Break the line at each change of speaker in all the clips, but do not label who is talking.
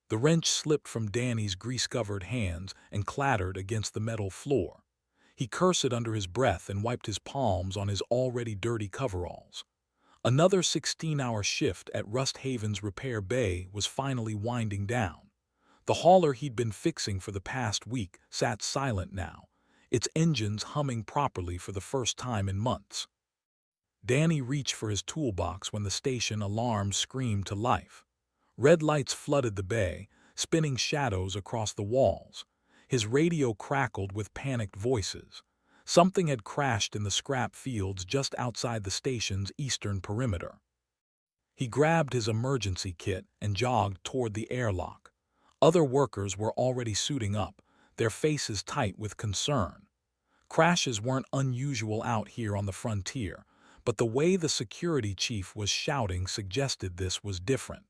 The wrench slipped from Danny's grease-covered hands and clattered against the metal floor. He cursed under his breath and wiped his palms on his already dirty coveralls. Another 16-hour shift at Rust Haven's repair bay was finally winding down. The hauler he'd been fixing for the past week sat silent now, its engines humming properly for the first time in months. Danny reached for his toolbox when the station alarm screamed to life. Red lights flooded the bay, spinning shadows across the walls. His radio crackled with panicked voices. Something had crashed in the scrap fields just outside the station's eastern perimeter. He grabbed his emergency kit and jogged toward the airlock. Other workers were already suiting up, their faces tight with concern. Crashes weren't unusual out here on the frontier, but the way the security chief was shouting suggested this was different.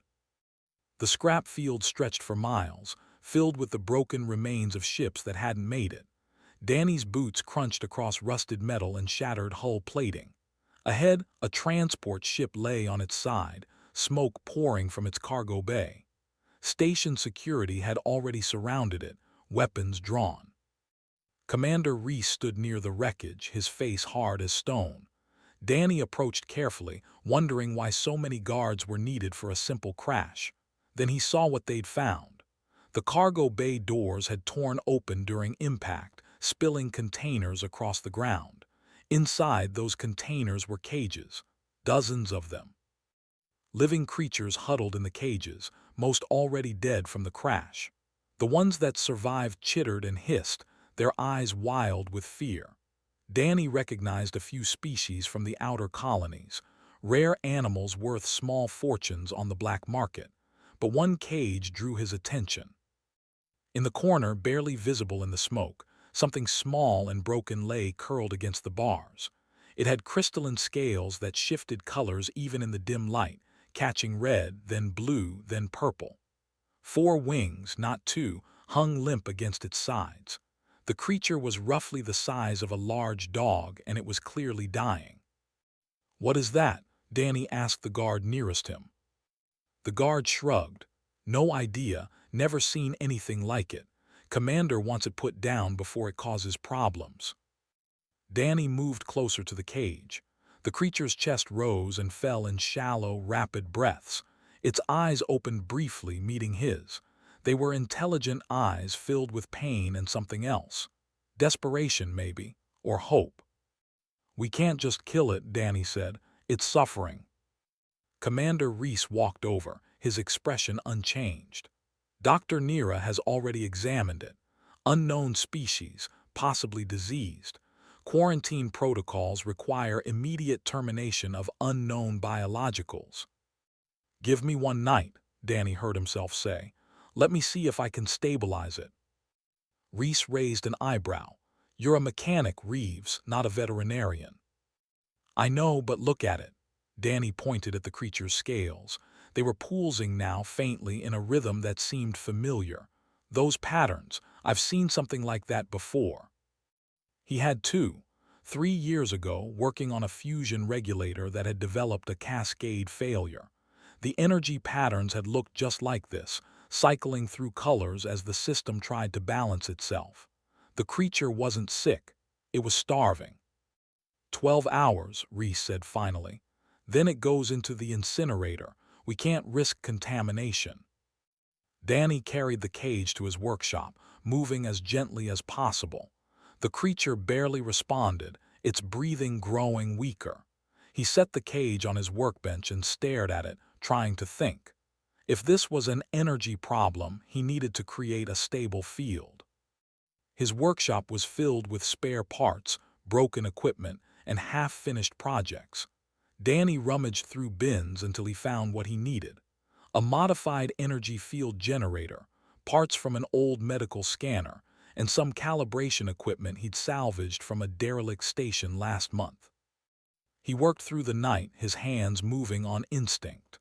The scrap field stretched for miles, filled with the broken remains of ships that hadn't made it. Danny's boots crunched across rusted metal and shattered hull plating. Ahead, a transport ship lay on its side, smoke pouring from its cargo bay. Station security had already surrounded it, weapons drawn. Commander Reese stood near the wreckage, his face hard as stone. Danny approached carefully, wondering why so many guards were needed for a simple crash. Then he saw what they'd found. The cargo bay doors had torn open during impact, spilling containers across the ground. Inside those containers were cages, dozens of them. Living creatures huddled in the cages, most already dead from the crash. The ones that survived chittered and hissed, their eyes wild with fear. Danny recognized a few species from the outer colonies, rare animals worth small fortunes on the black market. But one cage drew his attention. In the corner, barely visible in the smoke, something small and broken lay curled against the bars. It had crystalline scales that shifted colors even in the dim light, catching red, then blue, then purple. 4 wings, not 2, hung limp against its sides. The creature was roughly the size of a large dog, and it was clearly dying. "What is that?" Danny asked the guard nearest him. The guard shrugged. "No idea, never seen anything like it. Commander wants it put down before it causes problems." Danny moved closer to the cage. The creature's chest rose and fell in shallow, rapid breaths. Its eyes opened briefly, meeting his. They were intelligent eyes filled with pain and something else. Desperation, maybe, or hope. "We can't just kill it," Danny said. "It's suffering." Commander Reese walked over, his expression unchanged. "Dr. Nira has already examined it. Unknown species, possibly diseased. Quarantine protocols require immediate termination of unknown biologicals." "Give me 1 night," Danny heard himself say. "Let me see if I can stabilize it." Reese raised an eyebrow. "You're a mechanic, Reeves, not a veterinarian." "I know, but look at it." Danny pointed at the creature's scales. They were pulsing now faintly in a rhythm that seemed familiar. "Those patterns, I've seen something like that before." He had too. 3 years ago, working on a fusion regulator that had developed a cascade failure. The energy patterns had looked just like this, cycling through colors as the system tried to balance itself. The creature wasn't sick. It was starving. 12 hours, Reese said finally. "Then it goes into the incinerator. We can't risk contamination." Danny carried the cage to his workshop, moving as gently as possible. The creature barely responded, its breathing growing weaker. He set the cage on his workbench and stared at it, trying to think. If this was an energy problem, he needed to create a stable field. His workshop was filled with spare parts, broken equipment, and half-finished projects. Danny rummaged through bins until he found what he needed. A modified energy field generator, parts from an old medical scanner, and some calibration equipment he'd salvaged from a derelict station last month. He worked through the night, his hands moving on instinct.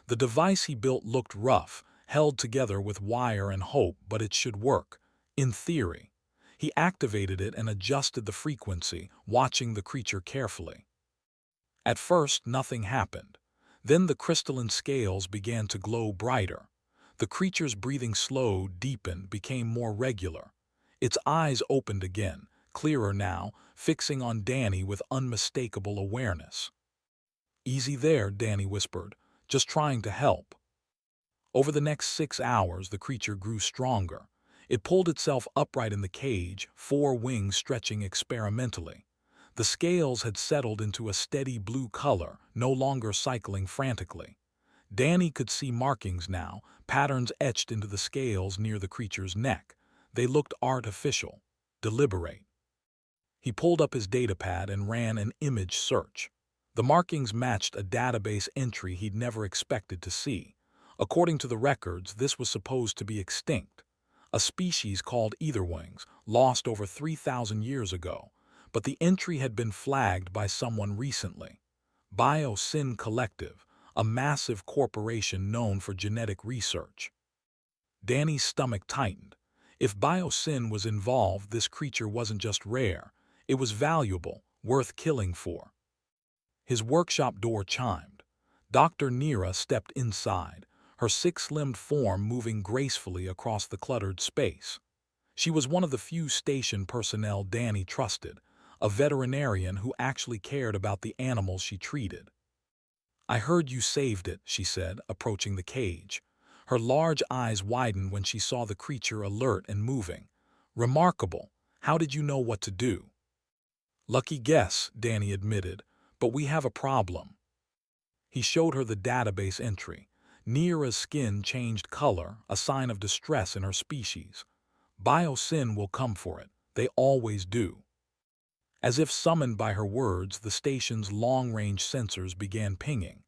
The device he built looked rough, held together with wire and hope, but it should work, in theory. He activated it and adjusted the frequency, watching the creature carefully. At first, nothing happened. Then the crystalline scales began to glow brighter. The creature's breathing slowed, deepened, became more regular. Its eyes opened again, clearer now, fixing on Danny with unmistakable awareness. "Easy there," Danny whispered, "just trying to help." Over the next 6 hours, the creature grew stronger. It pulled itself upright in the cage, 4 wings stretching experimentally. The scales had settled into a steady blue color, no longer cycling frantically. Danny could see markings now, patterns etched into the scales near the creature's neck. They looked artificial, deliberate. He pulled up his datapad and ran an image search. The markings matched a database entry he'd never expected to see. According to the records, this was supposed to be extinct. A species called etherwings, lost over 3,000 years ago. But the entry had been flagged by someone recently. BioSyn Collective, a massive corporation known for genetic research. Danny's stomach tightened. If BioSyn was involved, this creature wasn't just rare. It was valuable, worth killing for. His workshop door chimed. Dr. Nira stepped inside, her six-limbed form moving gracefully across the cluttered space. She was one of the few station personnel Danny trusted, a veterinarian who actually cared about the animals she treated. "I heard you saved it," she said, approaching the cage. Her large eyes widened when she saw the creature alert and moving. "Remarkable. How did you know what to do?" "Lucky guess," Danny admitted, "but we have a problem." He showed her the database entry. Nira's skin changed color, a sign of distress in her species. "BioSyn will come for it. They always do." As if summoned by her words, the station's long-range sensors began pinging.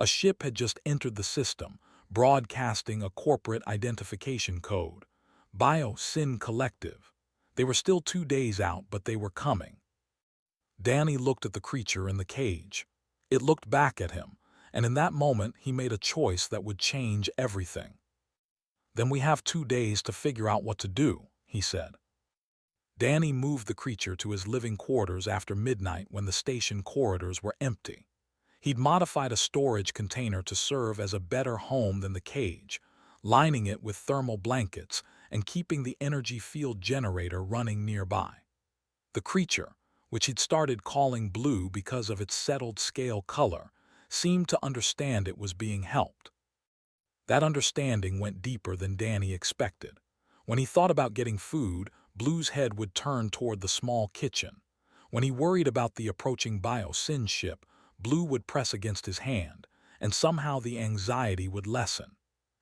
A ship had just entered the system, broadcasting a corporate identification code. BioSyn Collective. They were still 2 days out, but they were coming. Danny looked at the creature in the cage. It looked back at him, and in that moment he made a choice that would change everything. "Then we have 2 days to figure out what to do," he said. Danny moved the creature to his living quarters after midnight when the station corridors were empty. He'd modified a storage container to serve as a better home than the cage, lining it with thermal blankets and keeping the energy field generator running nearby. The creature, which he'd started calling Blue because of its settled scale color, seemed to understand it was being helped. That understanding went deeper than Danny expected. When he thought about getting food, Blue's head would turn toward the small kitchen. When he worried about the approaching BioSyn ship, Blue would press against his hand, and somehow the anxiety would lessen.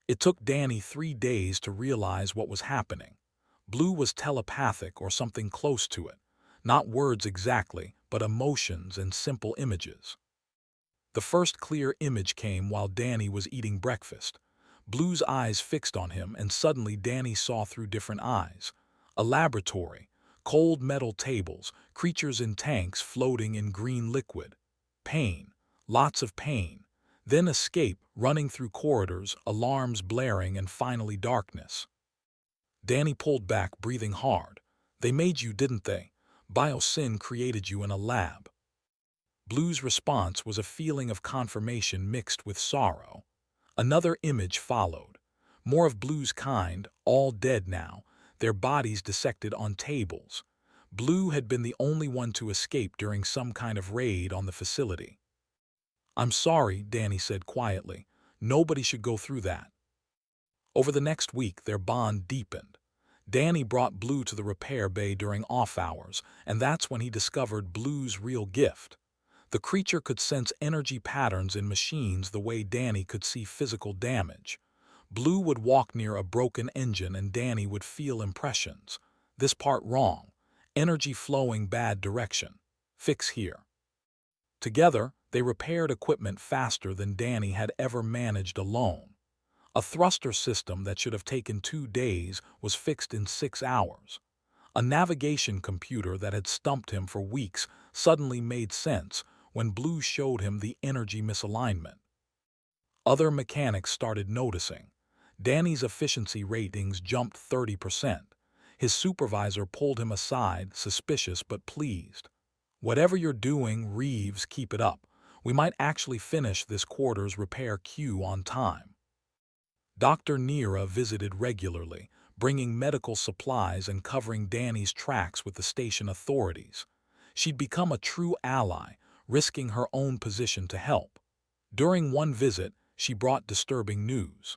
It took Danny 3 days to realize what was happening. Blue was telepathic or something close to it. Not words exactly, but emotions and simple images. The first clear image came while Danny was eating breakfast. Blue's eyes fixed on him, and suddenly Danny saw through different eyes. A laboratory, cold metal tables, creatures in tanks floating in green liquid. Pain, lots of pain. Then escape, running through corridors, alarms blaring, and finally darkness. Danny pulled back, breathing hard. "They made you, didn't they? BioSyn created you in a lab." Blue's response was a feeling of confirmation mixed with sorrow. Another image followed. More of Blue's kind, all dead now, their bodies dissected on tables. Blue had been the only one to escape during some kind of raid on the facility. "I'm sorry," Danny said quietly. "Nobody should go through that." Over the next week, their bond deepened. Danny brought Blue to the repair bay during off hours, and that's when he discovered Blue's real gift. The creature could sense energy patterns in machines the way Danny could see physical damage. Blue would walk near a broken engine and Danny would feel impressions. "This part wrong. Energy flowing bad direction. Fix here." Together, they repaired equipment faster than Danny had ever managed alone. A thruster system that should have taken 2 days was fixed in 6 hours. A navigation computer that had stumped him for weeks suddenly made sense when Blue showed him the energy misalignment. Other mechanics started noticing. Danny's efficiency ratings jumped 30%. His supervisor pulled him aside, suspicious but pleased. "Whatever you're doing, Reeves, keep it up. We might actually finish this quarter's repair queue on time." Dr. Neera visited regularly, bringing medical supplies and covering Danny's tracks with the station authorities. She'd become a true ally, risking her own position to help. During one visit, she brought disturbing news.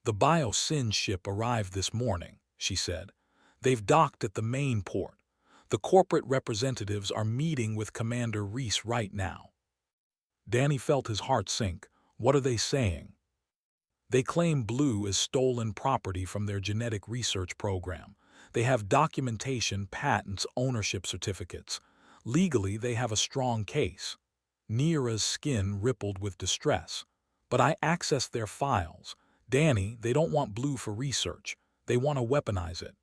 "The Biosyn ship arrived this morning," she said. "They've docked at the main port. The corporate representatives are meeting with Commander Reese right now." Danny felt his heart sink. "What are they saying?" "They claim Blue is stolen property from their genetic research program. They have documentation, patents, ownership certificates. Legally, they have a strong case." Neera's skin rippled with distress. "But I accessed their files. Danny, they don't want Blue for research. They want to weaponize it."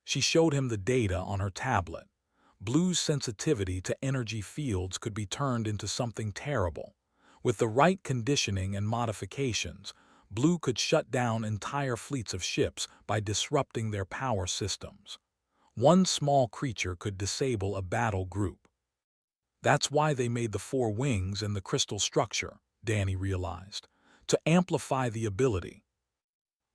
She showed him the data on her tablet. Blue's sensitivity to energy fields could be turned into something terrible. With the right conditioning and modifications, Blue could shut down entire fleets of ships by disrupting their power systems. One small creature could disable a battle group. That's why they made the four wings and the crystal structure, Danny realized, to amplify the ability.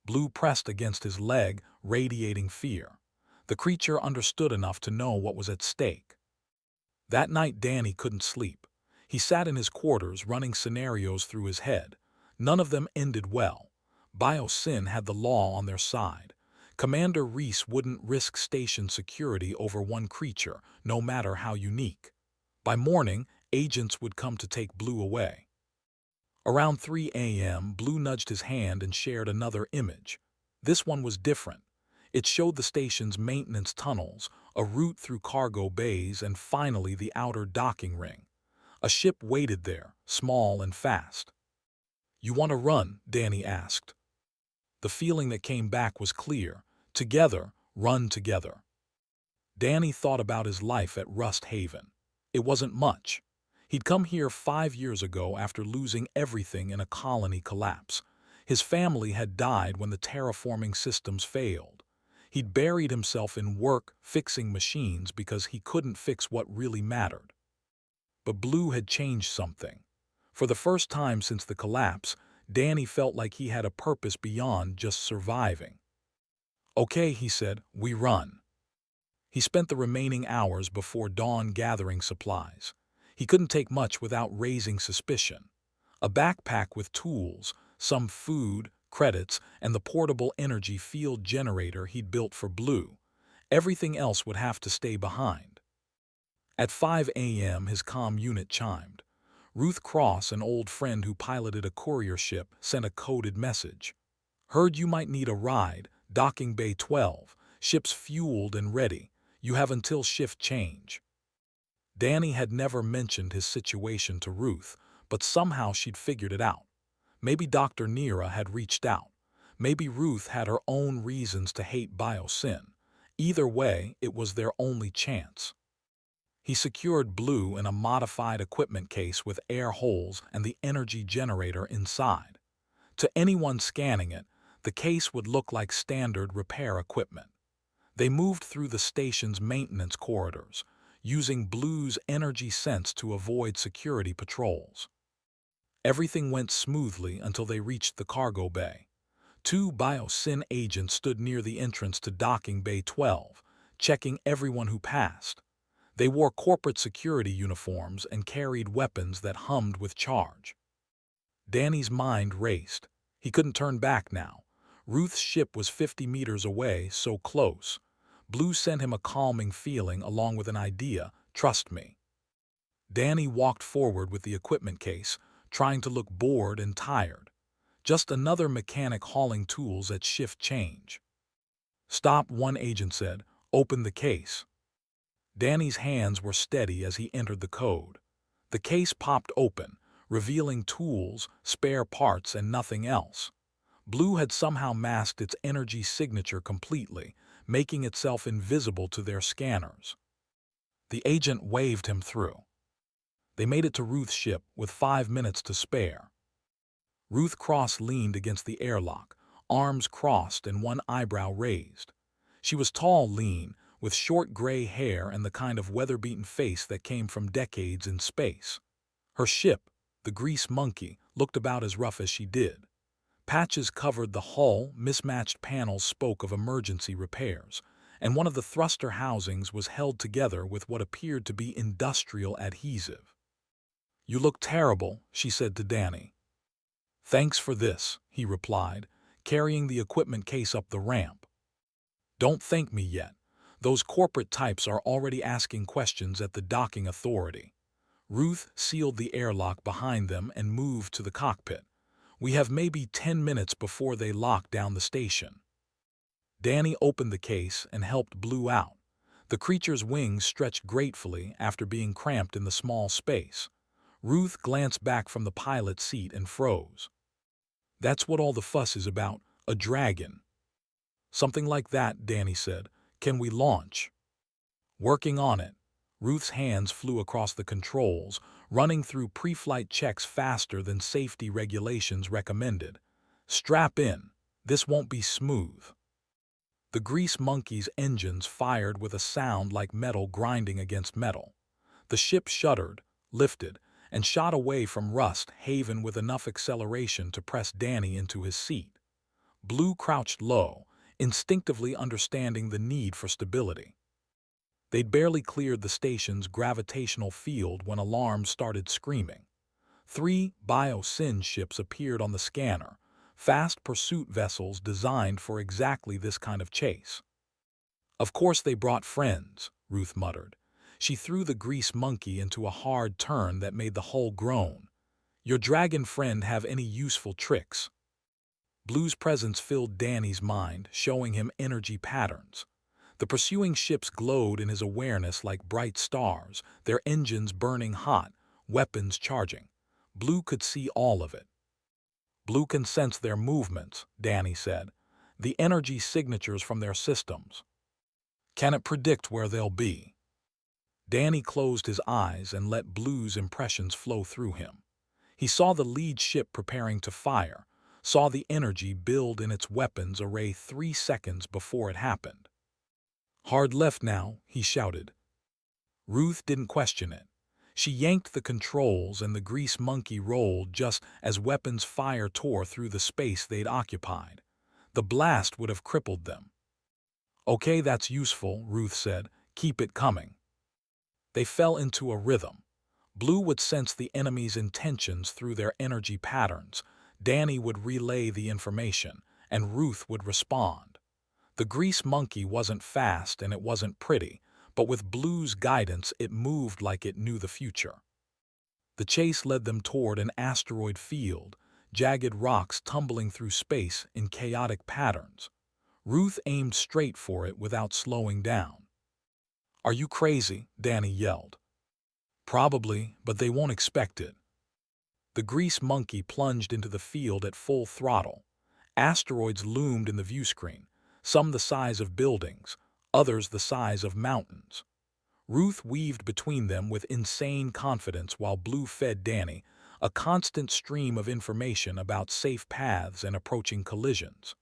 Blue pressed against his leg, radiating fear. The creature understood enough to know what was at stake. That night Danny couldn't sleep. He sat in his quarters running scenarios through his head. None of them ended well. Biosyn had the law on their side. Commander Reese wouldn't risk station security over one creature, no matter how unique. By morning, agents would come to take Blue away. Around 3 a.m., Blue nudged his hand and shared another image. This one was different. It showed the station's maintenance tunnels, a route through cargo bays, and finally the outer docking ring. A ship waited there, small and fast. "You want to run?" Danny asked. The feeling that came back was clear. Together, run together. Danny thought about his life at Rust Haven. It wasn't much. He'd come here 5 years ago after losing everything in a colony collapse. His family had died when the terraforming systems failed. He'd buried himself in work, fixing machines because he couldn't fix what really mattered. But Blue had changed something. For the first time since the collapse, Danny felt like he had a purpose beyond just surviving. "Okay," he said, "we run." He spent the remaining hours before dawn gathering supplies. He couldn't take much without raising suspicion. A backpack with tools, some food, credits, and the portable energy field generator he'd built for Blue. Everything else would have to stay behind. At 5 a.m. his comm unit chimed. Ruth Cross, an old friend who piloted a courier ship, sent a coded message. "Heard you might need a ride, docking bay 12, ship's fueled and ready. You have until shift change." Danny had never mentioned his situation to Ruth, but somehow she'd figured it out. Maybe Dr. Neera had reached out. Maybe Ruth had her own reasons to hate Biosyn. Either way, it was their only chance. He secured Blue in a modified equipment case with air holes and the energy generator inside. To anyone scanning it, the case would look like standard repair equipment. They moved through the station's maintenance corridors, using Blue's energy sense to avoid security patrols. Everything went smoothly until they reached the cargo bay. 2 Biosyn agents stood near the entrance to docking bay 12, checking everyone who passed. They wore corporate security uniforms and carried weapons that hummed with charge. Danny's mind raced. He couldn't turn back now. Ruth's ship was 50 meters away, so close. Blue sent him a calming feeling along with an idea: "Trust me." Danny walked forward with the equipment case, trying to look bored and tired. Just another mechanic hauling tools at shift change. "Stop," one agent said. "Open the case." Danny's hands were steady as he entered the code. The case popped open, revealing tools, spare parts, and nothing else. Blue had somehow masked its energy signature completely, making itself invisible to their scanners. The agent waved him through. They made it to Ruth's ship with 5 minutes to spare. Ruth Cross leaned against the airlock, arms crossed and one eyebrow raised. She was tall, lean, with short gray hair and the kind of weather-beaten face that came from decades in space. Her ship, the Grease Monkey, looked about as rough as she did. Patches covered the hull, mismatched panels spoke of emergency repairs, and one of the thruster housings was held together with what appeared to be industrial adhesive. "You look terrible," she said to Danny. "Thanks for this," he replied, carrying the equipment case up the ramp. "Don't thank me yet. Those corporate types are already asking questions at the docking authority." Ruth sealed the airlock behind them and moved to the cockpit. "We have maybe 10 minutes before they lock down the station." Danny opened the case and helped Blue out. The creature's wings stretched gratefully after being cramped in the small space. Ruth glanced back from the pilot's seat and froze. "That's what all the fuss is about, a dragon." "Something like that," Danny said. "Can we launch?" "Working on it." Ruth's hands flew across the controls, running through pre-flight checks faster than safety regulations recommended. "Strap in. This won't be smooth." The grease monkey's engines fired with a sound like metal grinding against metal. The ship shuddered, lifted, and shot away from Rust Haven with enough acceleration to press Danny into his seat. Blue crouched low, instinctively understanding the need for stability. They'd barely cleared the station's gravitational field when alarms started screaming. 3 bio-Sin ships appeared on the scanner, fast pursuit vessels designed for exactly this kind of chase. "Of course they brought friends," Ruth muttered. She threw the grease monkey into a hard turn that made the hull groan. "Your dragon friend have any useful tricks?" Blue's presence filled Danny's mind, showing him energy patterns. The pursuing ships glowed in his awareness like bright stars, their engines burning hot, weapons charging. Blue could see all of it. "Blue can sense their movements," Danny said. "The energy signatures from their systems." "Can it predict where they'll be?" Danny closed his eyes and let Blue's impressions flow through him. He saw the lead ship preparing to fire, saw the energy build in its weapons array 3 seconds before it happened. "Hard left now," he shouted. Ruth didn't question it. She yanked the controls and the grease monkey rolled just as weapons fire tore through the space they'd occupied. The blast would have crippled them. "Okay, that's useful," Ruth said. "Keep it coming." They fell into a rhythm. Blue would sense the enemy's intentions through their energy patterns, Danny would relay the information, and Ruth would respond. The grease monkey wasn't fast and it wasn't pretty, but with Blue's guidance it moved like it knew the future. The chase led them toward an asteroid field, jagged rocks tumbling through space in chaotic patterns. Ruth aimed straight for it without slowing down. "Are you crazy?" Danny yelled. "Probably, but they won't expect it." The grease monkey plunged into the field at full throttle. Asteroids loomed in the viewscreen, some the size of buildings, others the size of mountains. Ruth weaved between them with insane confidence while Blue fed Danny a constant stream of information about safe paths and approaching collisions.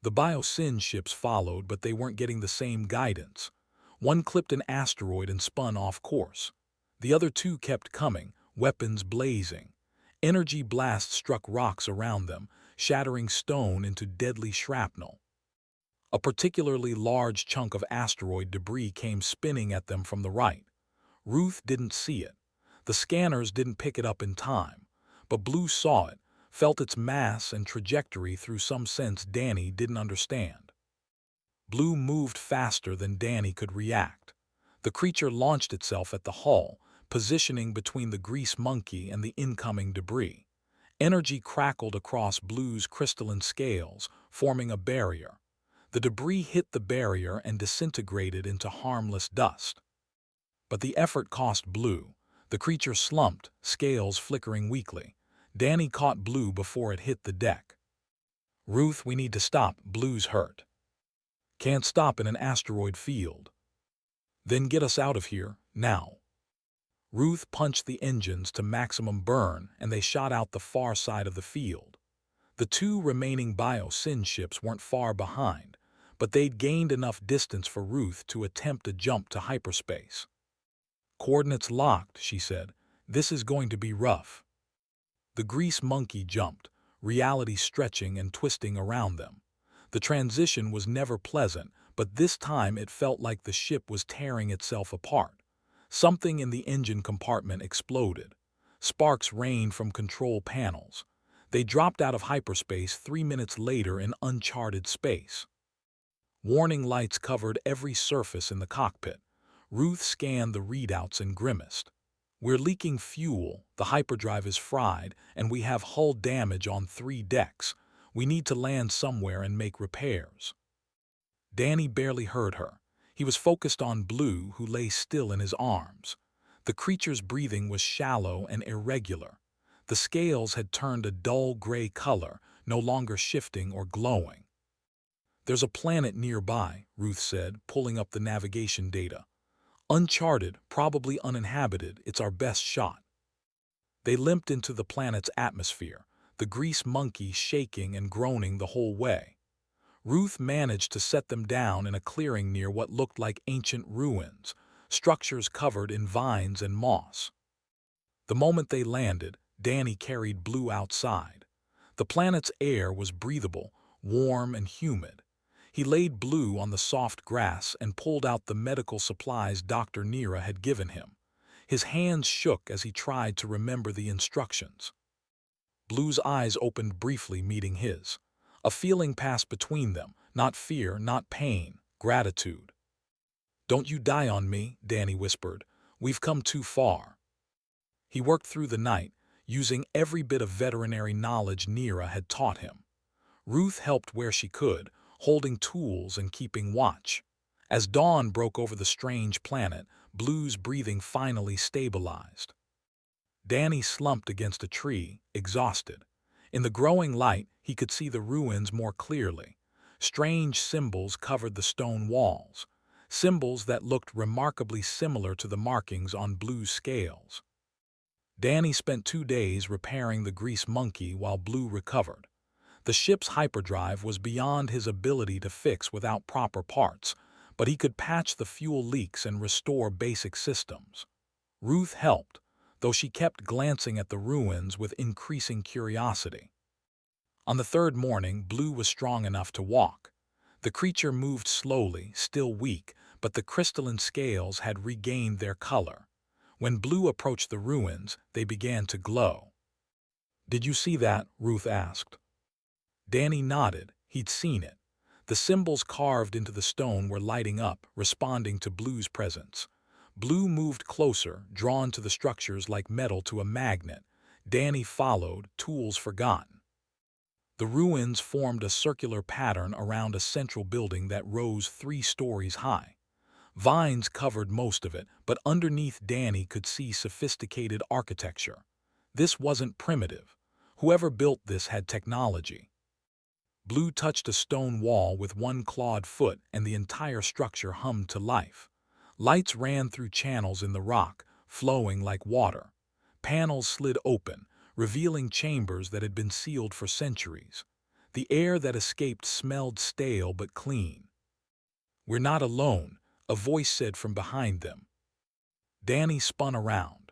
The bio-Sin ships followed, but they weren't getting the same guidance. One clipped an asteroid and spun off course. The other 2 kept coming, weapons blazing. Energy blasts struck rocks around them, shattering stone into deadly shrapnel. A particularly large chunk of asteroid debris came spinning at them from the right. Ruth didn't see it. The scanners didn't pick it up in time. But Blue saw it, felt its mass and trajectory through some sense Danny didn't understand. Blue moved faster than Danny could react. The creature launched itself at the hull, positioning between the grease monkey and the incoming debris. Energy crackled across Blue's crystalline scales, forming a barrier. The debris hit the barrier and disintegrated into harmless dust. But the effort cost Blue. The creature slumped, scales flickering weakly. Danny caught Blue before it hit the deck. "Ruth, we need to stop. Blue's hurt." "Can't stop in an asteroid field." "Then get us out of here, now." Ruth punched the engines to maximum burn and they shot out the far side of the field. The 2 remaining bio-Sin ships weren't far behind, but they'd gained enough distance for Ruth to attempt a jump to hyperspace. "Coordinates locked," she said. "This is going to be rough." The grease monkey jumped. reality stretching and twisting around them. The transition was never pleasant, but this time it felt like the ship was tearing itself apart. Something in the engine compartment exploded. Sparks rained from control panels. They dropped out of hyperspace 3 minutes later in uncharted space. Warning lights covered every surface in the cockpit. Ruth scanned the readouts and grimaced. "We're leaking fuel, the hyperdrive is fried, and we have hull damage on 3 decks. We need to land somewhere and make repairs." Danny barely heard her. He was focused on Blue, who lay still in his arms. The creature's breathing was shallow and irregular. The scales had turned a dull gray color, no longer shifting or glowing. "There's a planet nearby," Ruth said, pulling up the navigation data. "Uncharted, probably uninhabited, it's our best shot." They limped into the planet's atmosphere, the grease monkey shaking and groaning the whole way. Ruth managed to set them down in a clearing near what looked like ancient ruins, structures covered in vines and moss. The moment they landed, Danny carried Blue outside. The planet's air was breathable, warm and humid. He laid Blue on the soft grass and pulled out the medical supplies Dr. Nira had given him. His hands shook as he tried to remember the instructions. Blue's eyes opened briefly, meeting his. A feeling passed between them, not fear, not pain, gratitude. "Don't you die on me," Danny whispered. "We've come too far." He worked through the night, using every bit of veterinary knowledge Nira had taught him. Ruth helped where she could, holding tools and keeping watch. As dawn broke over the strange planet, Blue's breathing finally stabilized. Danny slumped against a tree, exhausted. In the growing light, he could see the ruins more clearly. Strange symbols covered the stone walls, symbols that looked remarkably similar to the markings on Blue's scales. Danny spent 2 days repairing the grease monkey while Blue recovered. The ship's hyperdrive was beyond his ability to fix without proper parts, but he could patch the fuel leaks and restore basic systems. Ruth helped, though she kept glancing at the ruins with increasing curiosity. On the 3rd morning, Blue was strong enough to walk. The creature moved slowly, still weak, but the crystalline scales had regained their color. When Blue approached the ruins, they began to glow. "Did you see that?" Ruth asked. Danny nodded. He'd seen it. The symbols carved into the stone were lighting up, responding to Blue's presence. Blue moved closer, drawn to the structures like metal to a magnet. Danny followed, tools forgotten. The ruins formed a circular pattern around a central building that rose 3 stories high. Vines covered most of it, but underneath Danny could see sophisticated architecture. This wasn't primitive. Whoever built this had technology. Blue touched a stone wall with one clawed foot and the entire structure hummed to life. Lights ran through channels in the rock, flowing like water. Panels slid open, revealing chambers that had been sealed for centuries. The air that escaped smelled stale but clean. "We're not alone," a voice said from behind them. Danny spun around.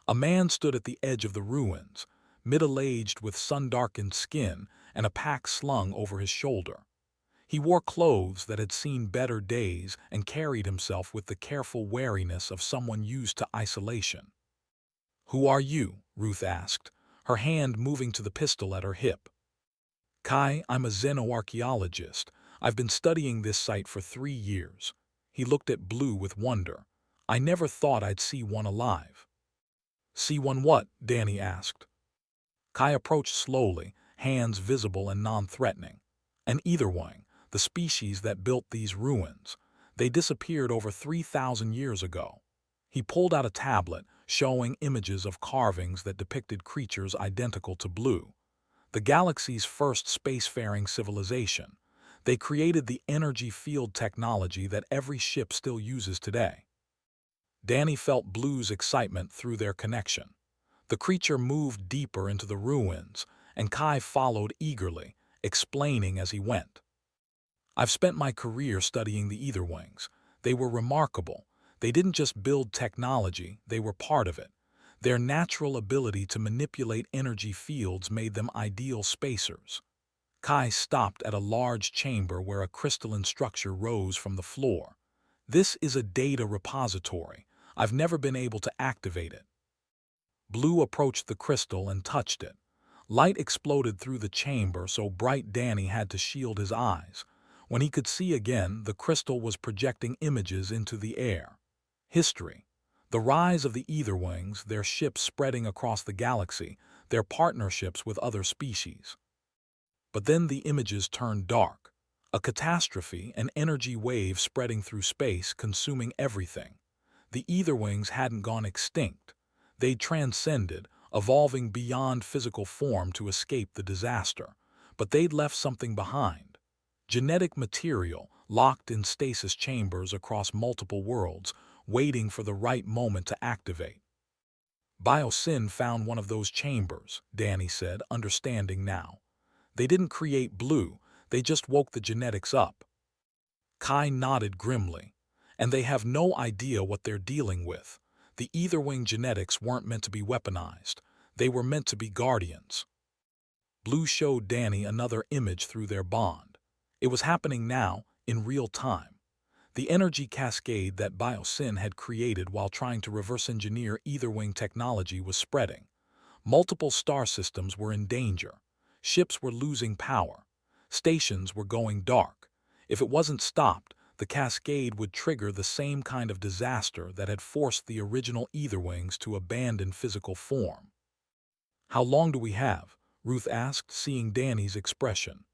A man stood at the edge of the ruins, middle-aged with sun-darkened skin and a pack slung over his shoulder. He wore clothes that had seen better days and carried himself with the careful wariness of someone used to isolation. "Who are you?" Ruth asked, her hand moving to the pistol at her hip. "Kai, I'm a xenoarchaeologist. I've been studying this site for 3 years. He looked at Blue with wonder. "I never thought I'd see one alive." "See one what?" Danny asked. Kai approached slowly, hands visible and non-threatening. "An etherwing, the species that built these ruins. They disappeared over 3,000 years ago." He pulled out a tablet, showing images of carvings that depicted creatures identical to Blue. The galaxy's first spacefaring civilization. They created the energy field technology that every ship still uses today. Danny felt Blue's excitement through their connection. The creature moved deeper into the ruins, and Kai followed eagerly, explaining as he went. "I've spent my career studying the etherwings. They were remarkable. They didn't just build technology, they were part of it. Their natural ability to manipulate energy fields made them ideal spacers. Kai stopped at a large chamber where a crystalline structure rose from the floor. This is a data repository. I've never been able to activate it. Blue approached the crystal and touched it. Light exploded through the chamber so bright Danny had to shield his eyes. When he could see again, the crystal was projecting images into the air. History. The rise of the Etherwings, their ships spreading across the galaxy, their partnerships with other species. But then the images turned dark. A catastrophe, an energy wave spreading through space, consuming everything. The Etherwings hadn't gone extinct. They'd transcended, evolving beyond physical form to escape the disaster. But they'd left something behind. Genetic material, locked in stasis chambers across multiple worlds, waiting for the right moment to activate. Biosyn found one of those chambers, Danny said, understanding now. They didn't create Blue, they just woke the genetics up. Kai nodded grimly. And they have no idea what they're dealing with. The Etherwing genetics weren't meant to be weaponized. They were meant to be guardians. Blue showed Danny another image through their bond. It was happening now, in real time. The energy cascade that Biosyn had created while trying to reverse engineer Etherwing technology was spreading. Multiple star systems were in danger. Ships were losing power. Stations were going dark. If it wasn't stopped, the cascade would trigger the same kind of disaster that had forced the original Etherwings to abandon physical form. "How long do we have?" Ruth asked, seeing Danny's expression.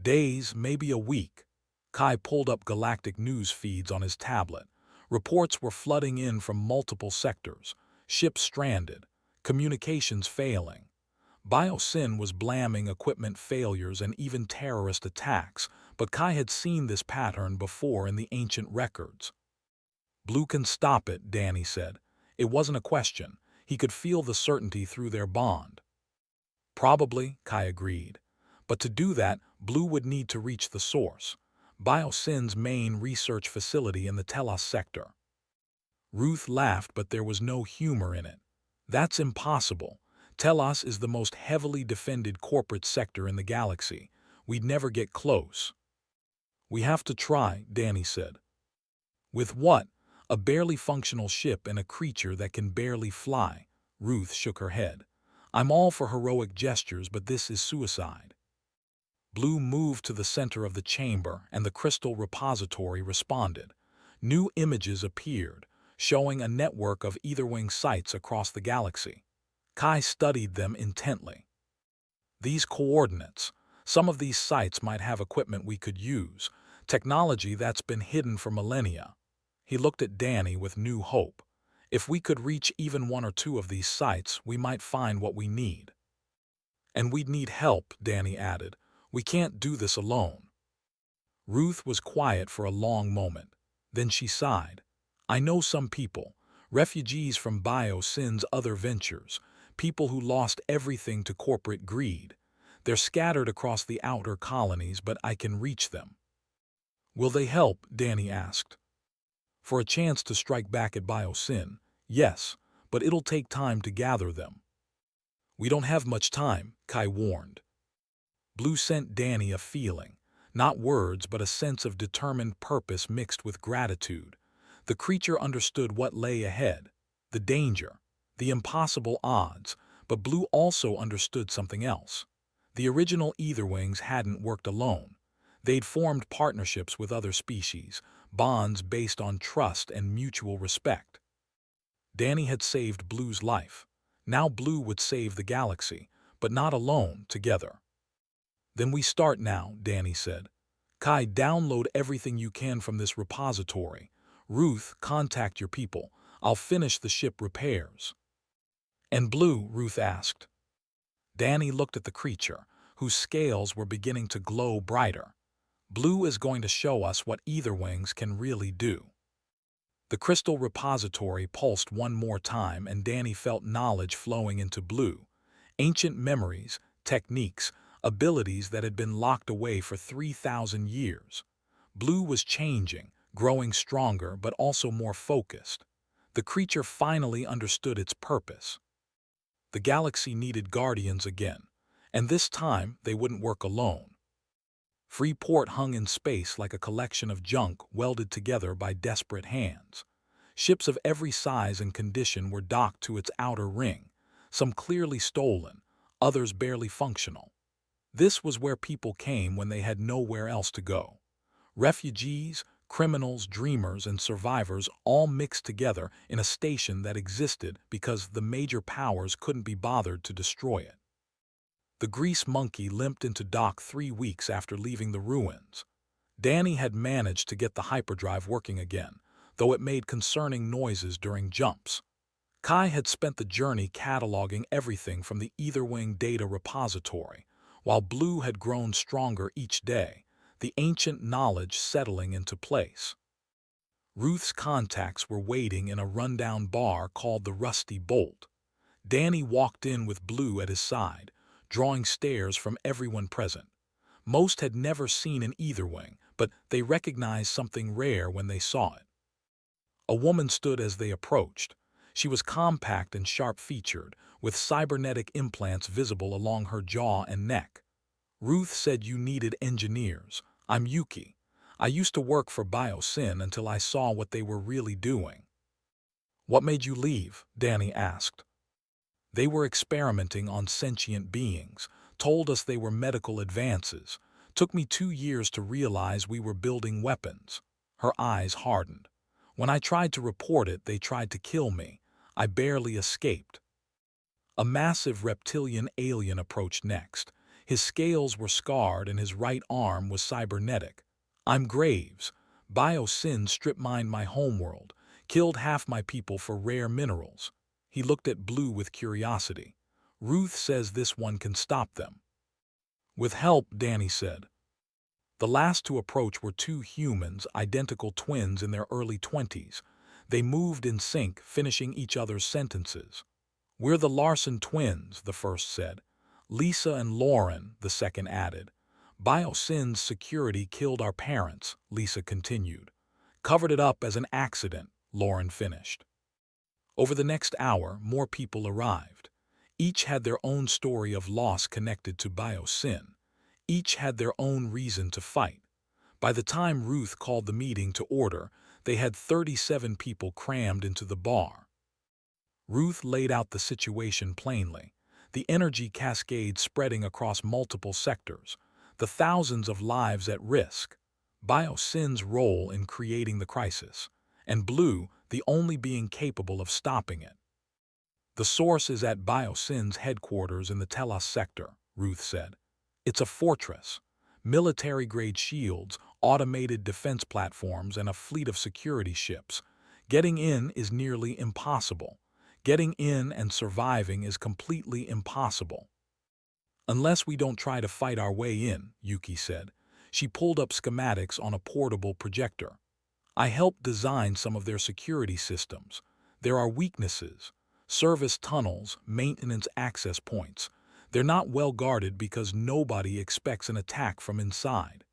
"Days, maybe a week." Kai pulled up galactic news feeds on his tablet. Reports were flooding in from multiple sectors. Ships stranded, communications failing. Biosyn was blaming equipment failures and even terrorist attacks, but Kai had seen this pattern before in the ancient records. "Blue can stop it," Danny said. It wasn't a question. He could feel the certainty through their bond. "Probably," Kai agreed. But to do that, Blue would need to reach the source. Biosyn's main research facility in the Telos sector. Ruth laughed, but there was no humor in it. "That's impossible. Telos is the most heavily defended corporate sector in the galaxy. We'd never get close." "We have to try," Danny said. "With what? A barely functional ship and a creature that can barely fly." Ruth shook her head. "I'm all for heroic gestures, but this is suicide." Blue moved to the center of the chamber, and the crystal repository responded. New images appeared, showing a network of Etherwing sites across the galaxy. Kai studied them intently. "These coordinates. Some of these sites might have equipment we could use, technology that's been hidden for millennia." He looked at Danny with new hope. "If we could reach even one or two of these sites, we might find what we need." "And we'd need help," Danny added. "We can't do this alone." Ruth was quiet for a long moment. Then she sighed. "I know some people, refugees from Biosyn's other ventures, people who lost everything to corporate greed. They're scattered across the outer colonies, but I can reach them." "Will they help?" Danny asked. "For a chance to strike back at Biosyn, yes, but it'll take time to gather them." "We don't have much time," Kai warned. Blue sent Danny a feeling, not words but a sense of determined purpose mixed with gratitude. The creature understood what lay ahead, the danger, the impossible odds, but Blue also understood something else. The original Etherwings hadn't worked alone. They'd formed partnerships with other species, bonds based on trust and mutual respect. Danny had saved Blue's life. Now Blue would save the galaxy, but not alone, together. "Then we start now," Danny said. "Kai, download everything you can from this repository. Ruth, contact your people. I'll finish the ship repairs." "And Blue?" Ruth asked. Danny looked at the creature, whose scales were beginning to glow brighter. "Blue is going to show us what Etherwings can really do." The crystal repository pulsed one more time, and Danny felt knowledge flowing into Blue. Ancient memories, techniques, abilities that had been locked away for 3,000 years. Blue was changing, growing stronger but also more focused. The creature finally understood its purpose. The galaxy needed guardians again, and this time they wouldn't work alone. Freeport hung in space like a collection of junk welded together by desperate hands. Ships of every size and condition were docked to its outer ring, some clearly stolen, others barely functional. This was where people came when they had nowhere else to go. Refugees, criminals, dreamers, and survivors all mixed together in a station that existed because the major powers couldn't be bothered to destroy it. The grease monkey limped into dock 3 weeks after leaving the ruins. Danny had managed to get the hyperdrive working again, though it made concerning noises during jumps. Kai had spent the journey cataloging everything from the Etherwing data repository, while Blue had grown stronger each day, the ancient knowledge settling into place. Ruth's contacts were waiting in a rundown bar called the Rusty Bolt. Danny walked in with Blue at his side, drawing stares from everyone present. Most had never seen an Etherwing, but they recognized something rare when they saw it. A woman stood as they approached. She was compact and sharp-featured, with cybernetic implants visible along her jaw and neck. Ruth said you needed engineers. I'm Yuki. I used to work for BioSyn until I saw what they were really doing. What made you leave? Danny asked. They were experimenting on sentient beings, told us they were medical advances. Took me 2 years to realize we were building weapons. Her eyes hardened. When I tried to report it, they tried to kill me. I barely escaped. A massive reptilian alien approached next. His scales were scarred and his right arm was cybernetic. I'm Graves. BioSyn strip-mined my homeworld, killed half my people for rare minerals. He looked at Blue with curiosity. Ruth says this one can stop them. With help, Danny said. The last to approach were 2 humans, identical twins in their early 20s. They moved in sync, finishing each other's sentences. We're the Larson twins, the first said. Lisa and Lauren, the second added. BioSyn's security killed our parents, Lisa continued. Covered it up as an accident, Lauren finished. Over the next hour, more people arrived. Each had their own story of loss connected to BioSyn. Each had their own reason to fight. By the time Ruth called the meeting to order, they had 37 people crammed into the bar. Ruth laid out the situation plainly, the energy cascade spreading across multiple sectors, the thousands of lives at risk, BioSyn's role in creating the crisis, and Blue, the only being capable of stopping it. The source is at BioSyn's headquarters in the Telos sector, Ruth said. It's a fortress, military-grade shields, automated defense platforms, and a fleet of security ships. Getting in is nearly impossible. Getting in and surviving is completely impossible. Unless we don't try to fight our way in, Yuki said. She pulled up schematics on a portable projector. I helped design some of their security systems. There are weaknesses. Service tunnels, maintenance access points. They're not well guarded because nobody expects an attack from inside.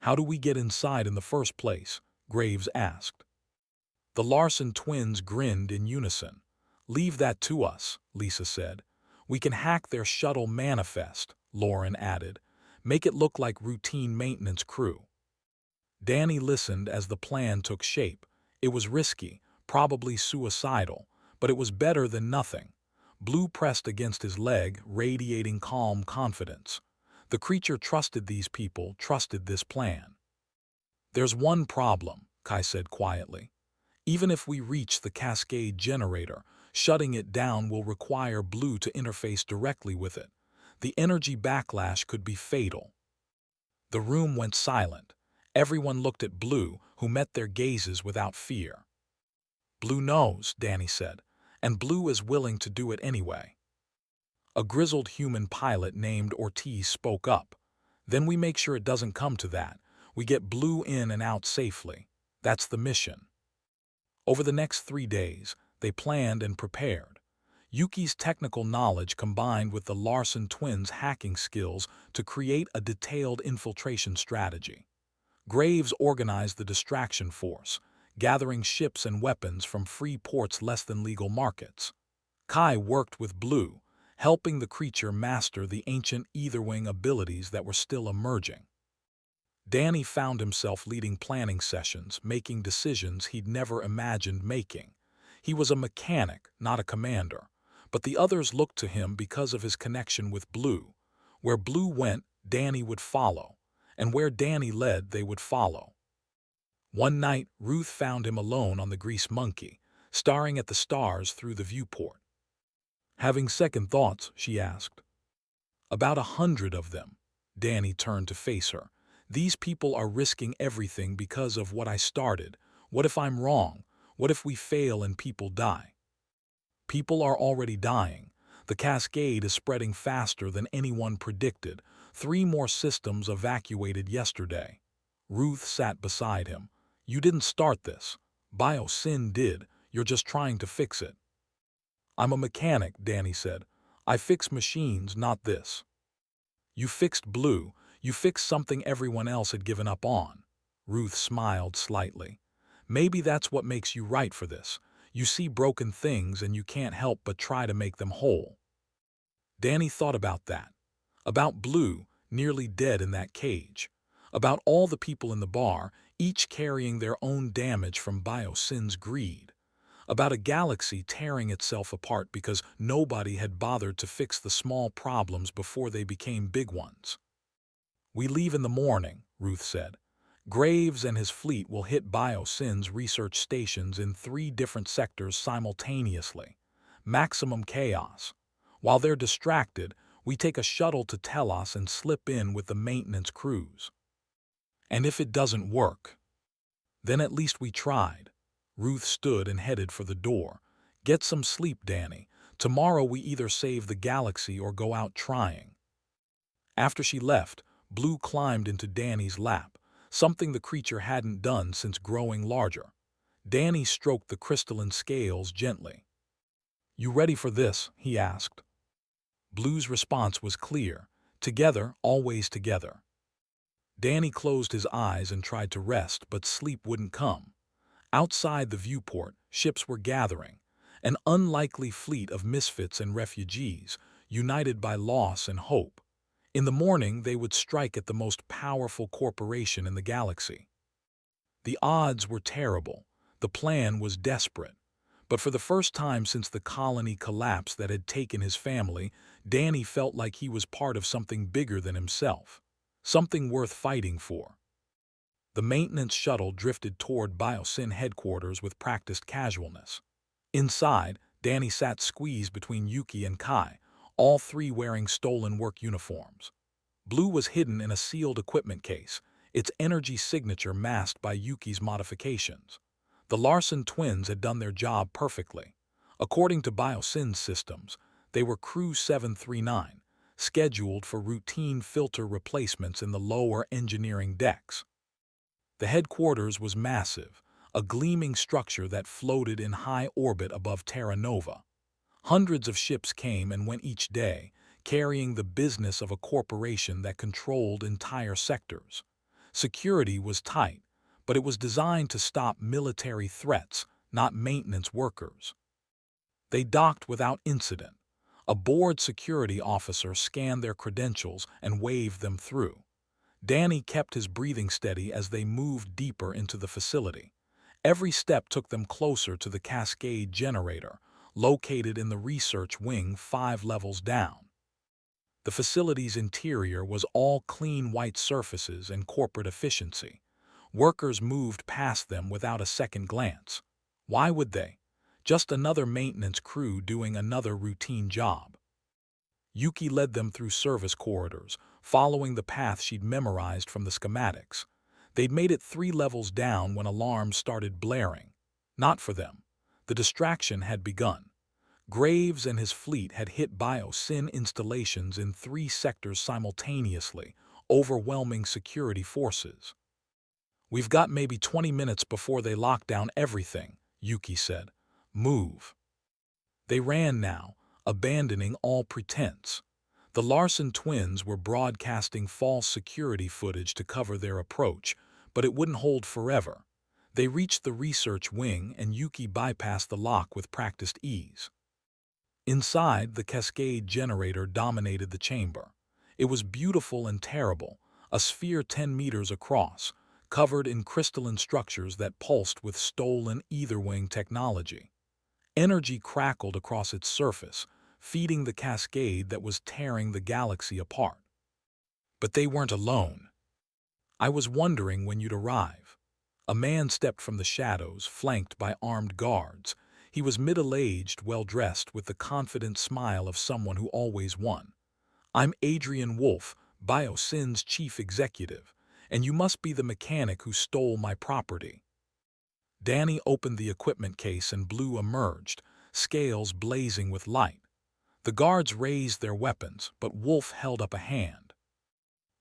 How do we get inside in the first place? Graves asked. The Larson twins grinned in unison. Leave that to us, Lisa said. We can hack their shuttle manifest, Lauren added. Make it look like routine maintenance crew. Danny listened as the plan took shape. It was risky, probably suicidal, but it was better than nothing. Blue pressed against his leg, radiating calm confidence. The creature trusted these people, trusted this plan. There's one problem, Kai said quietly. Even if we reach the cascade generator, shutting it down will require Blue to interface directly with it. The energy backlash could be fatal. The room went silent. Everyone looked at Blue, who met their gazes without fear. Blue knows, Danny said, and Blue is willing to do it anyway. A grizzled human pilot named Ortiz spoke up. Then we make sure it doesn't come to that. We get Blue in and out safely. That's the mission. Over the next 3 days, they planned and prepared. Yuki's technical knowledge combined with the Larson twins' hacking skills to create a detailed infiltration strategy. Graves organized the distraction force, gathering ships and weapons from free ports less than legal markets. Kai worked with Blue, helping the creature master the ancient Etherwing abilities that were still emerging. Danny found himself leading planning sessions, making decisions he'd never imagined making. He was a mechanic, not a commander, but the others looked to him because of his connection with Blue. Where Blue went, Danny would follow, and where Danny led, they would follow. One night, Ruth found him alone on the Grease Monkey, staring at the stars through the viewport. Having second thoughts, she asked. About 100 of them. Danny turned to face her. These people are risking everything because of what I started. What if I'm wrong? What if we fail and people die? People are already dying. The cascade is spreading faster than anyone predicted. 3 more systems evacuated yesterday. Ruth sat beside him. You didn't start this. Biosyn did. You're just trying to fix it. I'm a mechanic, Danny said. I fix machines, not this. You fixed Blue. You fixed something everyone else had given up on. Ruth smiled slightly. Maybe that's what makes you right for this. You see broken things and you can't help but try to make them whole. Danny thought about that. About Blue, nearly dead in that cage. About all the people in the bar, each carrying their own damage from Biosyn's greed. About a galaxy tearing itself apart because nobody had bothered to fix the small problems before they became big ones. We leave in the morning, Ruth said. Graves and his fleet will hit Biosyn's research stations in 3 different sectors simultaneously. Maximum chaos. While they're distracted, we take a shuttle to Telos and slip in with the maintenance crews. And if it doesn't work, then at least we tried. Ruth stood and headed for the door. Get some sleep, Danny. Tomorrow we either save the galaxy or go out trying. After she left, Blue climbed into Danny's lap, something the creature hadn't done since growing larger. Danny stroked the crystalline scales gently. You ready for this? He asked. Blue's response was clear. Together, always together. Danny closed his eyes and tried to rest, but sleep wouldn't come. Outside the viewport, ships were gathering, an unlikely fleet of misfits and refugees, united by loss and hope. In the morning, they would strike at the most powerful corporation in the galaxy. The odds were terrible. The plan was desperate. But for the first time since the colony collapse that had taken his family, Danny felt like he was part of something bigger than himself, something worth fighting for. The maintenance shuttle drifted toward Biosyn headquarters with practiced casualness. Inside, Danny sat squeezed between Yuki and Kai, all 3 wearing stolen work uniforms. Blue was hidden in a sealed equipment case, its energy signature masked by Yuki's modifications. The Larson twins had done their job perfectly. According to Biosyn's systems, they were Crew 739, scheduled for routine filter replacements in the lower engineering decks. The headquarters was massive, a gleaming structure that floated in high orbit above Terra Nova. Hundreds of ships came and went each day, carrying the business of a corporation that controlled entire sectors. Security was tight, but it was designed to stop military threats, not maintenance workers. They docked without incident. A board security officer scanned their credentials and waved them through. Danny kept his breathing steady as they moved deeper into the facility. Every step took them closer to the Cascade generator, located in the research wing 5 levels down. The facility's interior was all clean white surfaces and corporate efficiency. Workers moved past them without a second glance. Why would they? Just another maintenance crew doing another routine job. Yuki led them through service corridors, following the path she'd memorized from the schematics. They'd made it 3 levels down when alarms started blaring. Not for them. The distraction had begun. Graves and his fleet had hit Biosyn installations in 3 sectors simultaneously, overwhelming security forces. We've got maybe 20 minutes before they lock down everything, Yuki said. Move. They ran now, abandoning all pretense. The Larson twins were broadcasting false security footage to cover their approach, but it wouldn't hold forever. They reached the research wing and Yuki bypassed the lock with practiced ease. Inside, the cascade generator dominated the chamber. It was beautiful and terrible, a sphere 10 meters across, covered in crystalline structures that pulsed with stolen ether-wing technology. Energy crackled across its surface, feeding the cascade that was tearing the galaxy apart. But they weren't alone. I was wondering when you'd arrive. A man stepped from the shadows, flanked by armed guards. He was middle-aged, well-dressed, with the confident smile of someone who always won. "I'm Adrian Wolf, BioSyn's chief executive, and you must be the mechanic who stole my property." Danny opened the equipment case and Blue emerged, scales blazing with light. The guards raised their weapons, but Wolf held up a hand.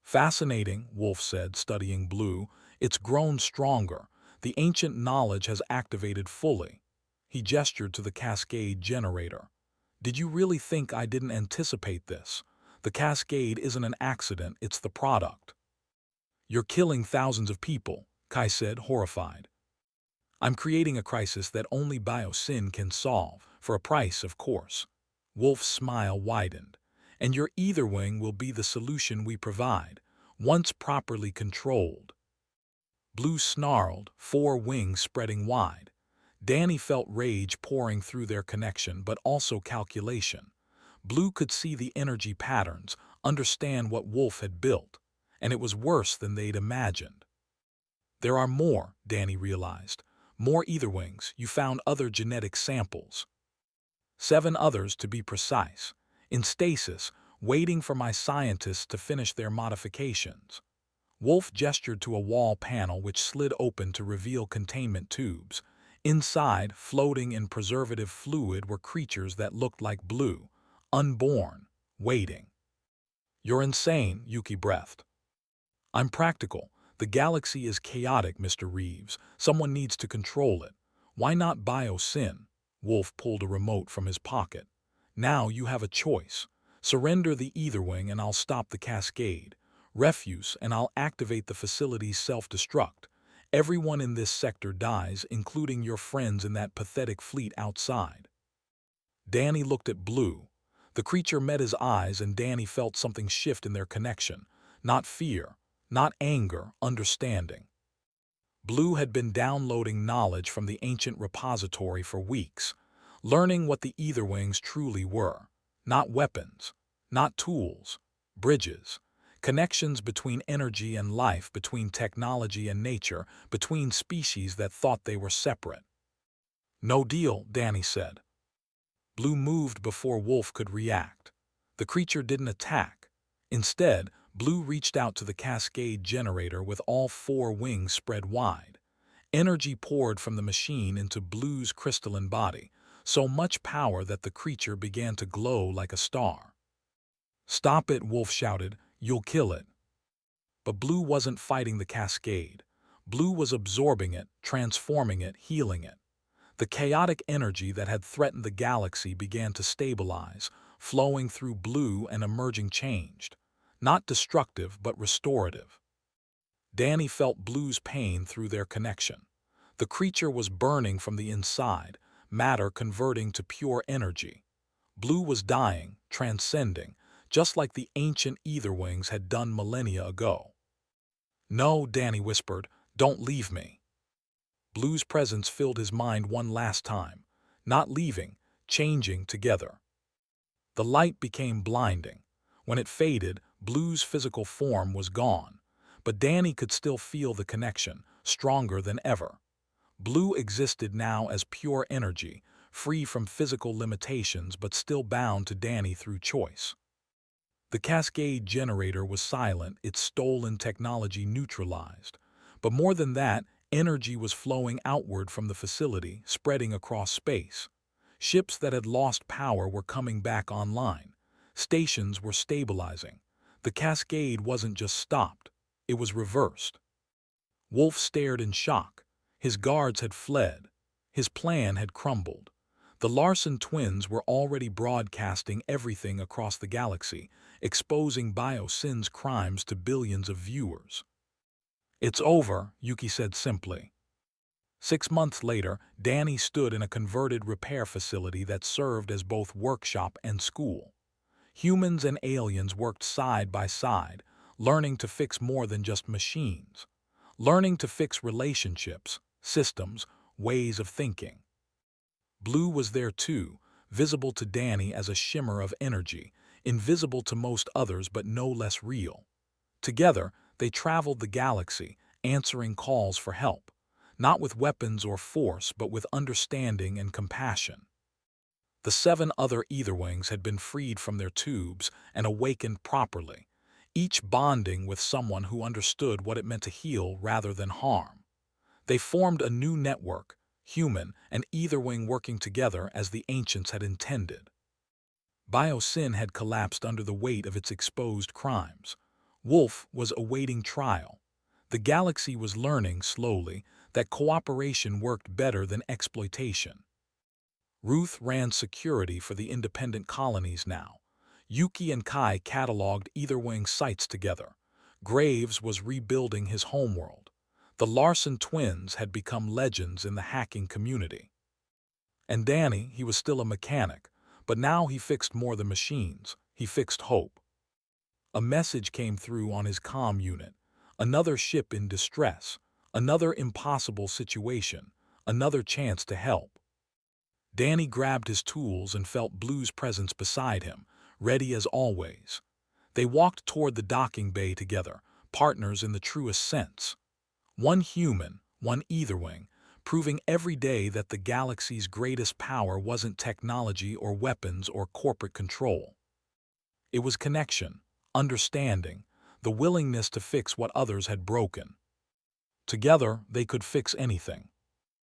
"Fascinating," Wolf said, studying Blue. "It's grown stronger. The ancient knowledge has activated fully." He gestured to the cascade generator. "Did you really think I didn't anticipate this? The cascade isn't an accident, it's the product." "You're killing thousands of people," Kai said, horrified. "I'm creating a crisis that only BioSyn can solve, for a price, of course." Wolf's smile widened. "And your ether wing will be the solution we provide, once properly controlled." Blue snarled, 4 wings spreading wide. Danny felt rage pouring through their connection, but also calculation. Blue could see the energy patterns, understand what Wolf had built, and it was worse than they'd imagined. "There are more," Danny realized. "More etherwings. You found other genetic samples." 7 others, to be precise, in stasis, waiting for my scientists to finish their modifications. Wolf gestured to a wall panel which slid open to reveal containment tubes. Inside, floating in preservative fluid, were creatures that looked like Blue, unborn, waiting. "You're insane," Yuki breathed. "I'm practical. The galaxy is chaotic, Mr. Reeves. Someone needs to control it. Why not BioSyn?" Wolf pulled a remote from his pocket. "Now you have a choice. Surrender the etherwing and I'll stop the cascade. Refuse and I'll activate the facility's self-destruct. Everyone in this sector dies, including your friends in that pathetic fleet outside." Danny looked at Blue. The creature met his eyes and Danny felt something shift in their connection. Not fear, not anger, understanding. Blue had been downloading knowledge from the ancient repository for weeks, learning what the etherwings truly were. Not weapons, not tools, bridges. Connections between energy and life, between technology and nature, between species that thought they were separate. "No deal," Danny said. Blue moved before Wolf could react. The creature didn't attack. Instead, Blue reached out to the cascade generator with all 4 wings spread wide. Energy poured from the machine into Blue's crystalline body, so much power that the creature began to glow like a star. "Stop it," Wolf shouted. "You'll kill it." But Blue wasn't fighting the cascade. Blue was absorbing it, transforming it, healing it. The chaotic energy that had threatened the galaxy began to stabilize, flowing through Blue and emerging changed. Not destructive, but restorative. Danny felt Blue's pain through their connection. The creature was burning from the inside, matter converting to pure energy. Blue was dying, transcending, just like the ancient etherwings had done millennia ago. "No," Danny whispered, "don't leave me." Blue's presence filled his mind one last time. Not leaving, changing together. The light became blinding. When it faded, Blue's physical form was gone. But Danny could still feel the connection, stronger than ever. Blue existed now as pure energy, free from physical limitations but still bound to Danny through choice. The cascade generator was silent, its stolen technology neutralized. But more than that, energy was flowing outward from the facility, spreading across space. Ships that had lost power were coming back online. Stations were stabilizing. The cascade wasn't just stopped, it was reversed. Wolf stared in shock. His guards had fled. His plan had crumbled. The Larson twins were already broadcasting everything across the galaxy, exposing BioSyn's crimes to billions of viewers. "It's over," Yuki said simply. 6 months later, Danny stood in a converted repair facility that served as both workshop and school. Humans and aliens worked side by side, learning to fix more than just machines, learning to fix relationships, systems, ways of thinking. Blue was there too, visible to Danny as a shimmer of energy, invisible to most others but no less real. Together, they traveled the galaxy, answering calls for help, not with weapons or force but with understanding and compassion. The 7 other Etherwings had been freed from their tubes and awakened properly, each bonding with someone who understood what it meant to heal rather than harm. They formed a new network, human and Etherwing working together as the ancients had intended. Biosyn had collapsed under the weight of its exposed crimes. Wolf was awaiting trial. The galaxy was learning, slowly, that cooperation worked better than exploitation. Ruth ran security for the independent colonies now. Yuki and Kai cataloged Etherwing sites together. Graves was rebuilding his homeworld. The Larson twins had become legends in the hacking community. And Danny, he was still a mechanic, but now he fixed more than machines. He fixed hope. A message came through on his comm unit. Another ship in distress. Another impossible situation. Another chance to help. Danny grabbed his tools and felt Blue's presence beside him, ready as always. They walked toward the docking bay together, partners in the truest sense. One human, one Etherwing, proving every day that the galaxy's greatest power wasn't technology or weapons or corporate control. It was connection, understanding, the willingness to fix what others had broken. Together, they could fix anything.